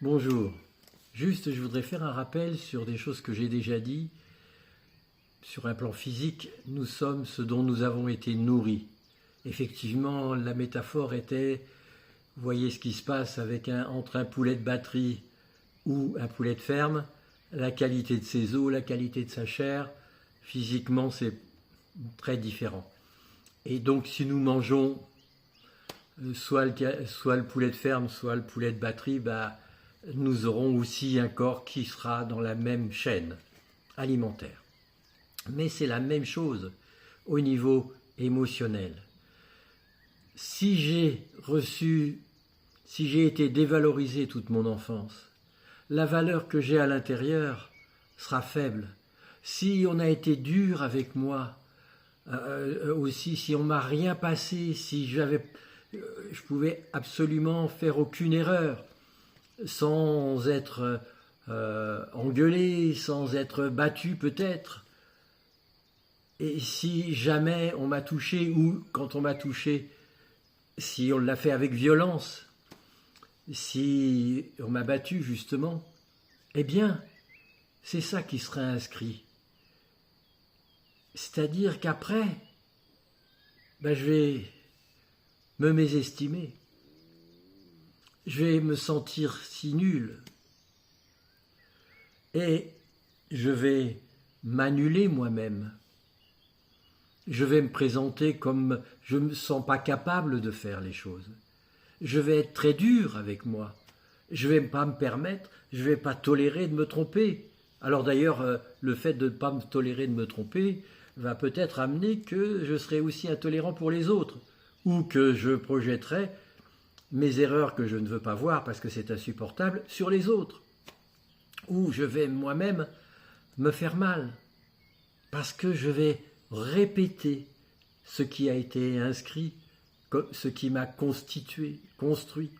Bonjour. Juste, je voudrais faire un rappel sur des choses que j'ai déjà dit. Sur un plan physique, nous sommes ce dont nous avons été nourris. Effectivement, la métaphore était, vous voyez ce qui se passe entre un poulet de batterie ou un poulet de ferme, la qualité de ses os, la qualité de sa chair, physiquement c'est très différent. Et donc si nous mangeons soit le poulet de ferme, soit le poulet de batterie, nous aurons aussi un corps qui sera dans la même chaîne alimentaire. Mais c'est la même chose au niveau émotionnel. Si j'ai été dévalorisé toute mon enfance, la valeur que j'ai à l'intérieur sera faible. Si on a été dur avec moi, aussi, si on m'a rien passé, si je pouvais absolument faire aucune erreur, sans être engueulé, sans être battu peut-être. Et si jamais on m'a touché, ou quand on m'a touché, si on l'a fait avec violence, si on m'a battu justement, eh bien, c'est ça qui sera inscrit. C'est-à-dire qu'après, je vais me mésestimer. Je vais me sentir si nul. Et je vais m'annuler moi-même. Je vais me présenter comme je ne me sens pas capable de faire les choses. Je vais être très dur avec moi. Je ne vais pas me permettre, je ne vais pas tolérer de me tromper. Alors d'ailleurs, le fait de ne pas me tolérer de me tromper va peut-être amener que je serai aussi intolérant pour les autres, ou que je projetterai mes erreurs que je ne veux pas voir parce que c'est insupportable sur les autres, ou je vais moi-même me faire mal parce que je vais répéter ce qui a été inscrit, ce qui m'a constitué, construit.